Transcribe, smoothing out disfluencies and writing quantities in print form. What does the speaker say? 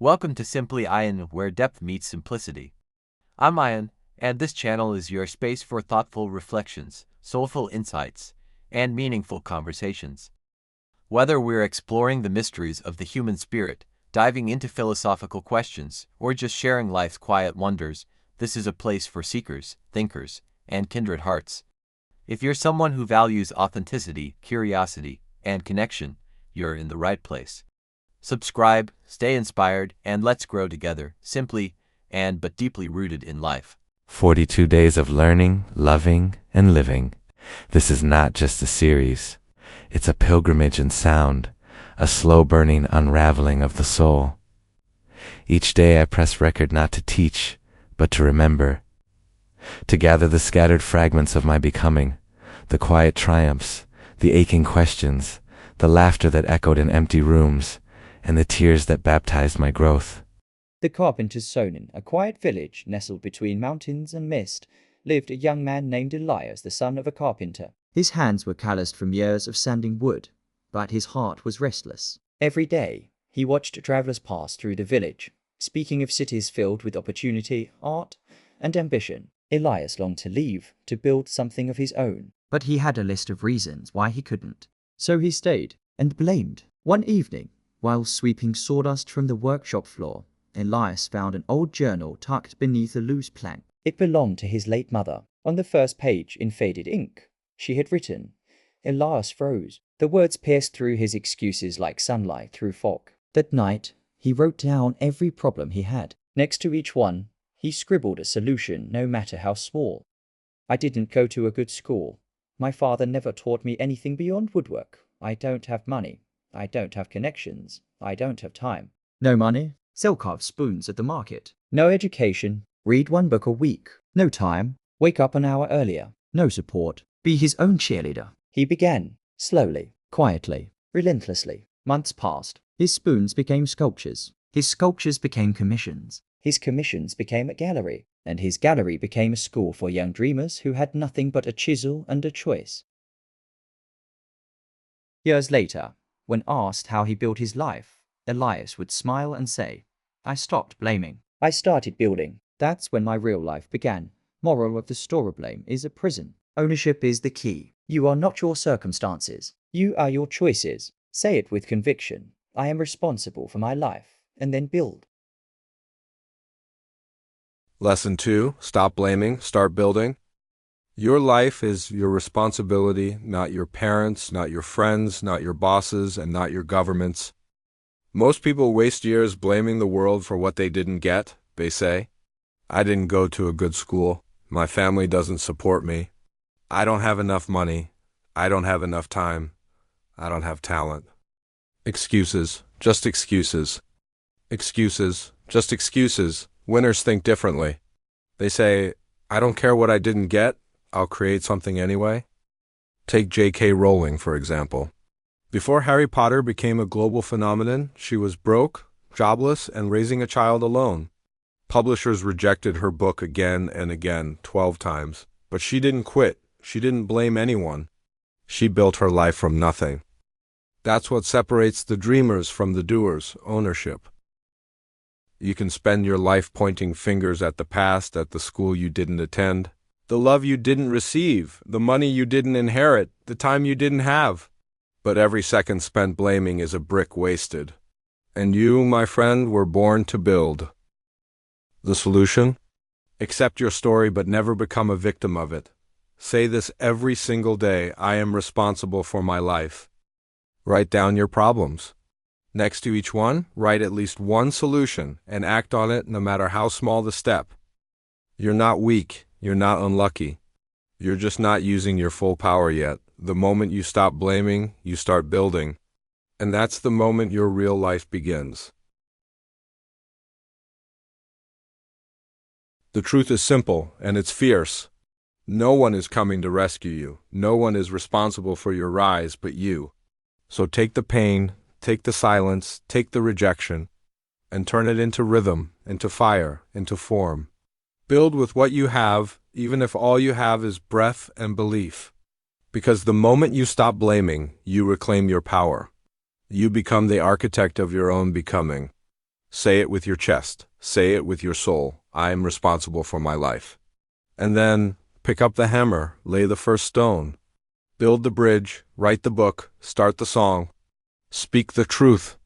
Welcome to Simply Ian, where depth meets simplicity. I'm Ian, and this channel is your space for thoughtful reflections, soulful insights, and meaningful conversations. Whether we're exploring the mysteries of the human spirit, diving into philosophical questions, or just sharing life's quiet wonders, this is a place for seekers, thinkers, and kindred hearts. If you're someone who values authenticity, curiosity, and connection, you're in the right place. Subscribe, stay inspired, and let's grow together, simply but deeply rooted in life. 42 days of learning, loving, and living. This is not just a series. It's a pilgrimage in sound, a slow-burning unraveling of the soul. Each day I press record not to teach, but to remember. To gather the scattered fragments of my becoming, the quiet triumphs, the aching questions, the laughter that echoed in empty rooms, and the tears that baptized my growth. The Carpenter's Sonin, a quiet village nestled between mountains and mist, lived a young man named Elias, the son of a carpenter. His hands were calloused from years of sanding wood, but his heart was restless. Every day, he watched travelers pass through the village, speaking of cities filled with opportunity, art, and ambition. Elias longed to leave, to build something of his own, but he had a list of reasons why he couldn't. So he stayed, and blamed. One evening, while sweeping sawdust from the workshop floor, Elias found an old journal tucked beneath a loose plank. It belonged to his late mother. On the first page, in faded ink, she had written. Elias froze. The words pierced through his excuses like sunlight through fog. That night, he wrote down every problem he had. Next to each one, he scribbled a solution, no matter how small. I didn't go to a good school. My father never taught me anything beyond woodwork. I don't have money. I don't have connections. I don't have time. No money? Sell carved spoons at the market. No education. Read one book a week. No time. Wake up an hour earlier. No support. Be his own cheerleader. He began, slowly, quietly, relentlessly. Months passed. His spoons became sculptures. His sculptures became commissions. His commissions became a gallery. And his gallery became a school for young dreamers who had nothing but a chisel and a choice. Years later, when asked how he built his life, Elias would smile and say, "I stopped blaming. I started building." That's when my real life began. Moral of the story: blame is a prison. Ownership is the key. You are not your circumstances. You are your choices. Say it with conviction. I am responsible for my life, and then build. Lesson 2, stop blaming, start building. Your life is your responsibility, not your parents, not your friends, not your bosses, and not your governments. Most people waste years blaming the world for what they didn't get. They say, "I didn't go to a good school. My family doesn't support me. I don't have enough money. I don't have enough time. I don't have talent." Excuses, just excuses. Excuses, just excuses. Winners think differently. They say, "I don't care what I didn't get. I'll create something anyway." Take J.K. Rowling, for example. Before Harry Potter became a global phenomenon, she was broke, jobless, and raising a child alone. Publishers rejected her book again and again, 12 times. But she didn't quit. She didn't blame anyone. She built her life from nothing. That's what separates the dreamers from the doers: ownership. You can spend your life pointing fingers at the past, at the school you didn't attend, the love you didn't receive, the money you didn't inherit, the time you didn't have. But every second spent blaming is a brick wasted. And you, my friend, were born to build. The solution? Accept your story but never become a victim of it. Say this every single day: I am responsible for my life. Write down your problems. Next to each one, write at least one solution and act on it, no matter how small the step. You're not weak. You're not unlucky. You're just not using your full power yet. The moment you stop blaming, you start building. And that's the moment your real life begins. The truth is simple, and it's fierce. No one is coming to rescue you. No one is responsible for your rise but you. So take the pain, take the silence, take the rejection, and turn it into rhythm, into fire, into form. Build with what you have, even if all you have is breath and belief. Because the moment you stop blaming, you reclaim your power. You become the architect of your own becoming. Say it with your chest. Say it with your soul. I am responsible for my life. And then, pick up the hammer, lay the first stone. Build the bridge, write the book, start the song. Speak the truth.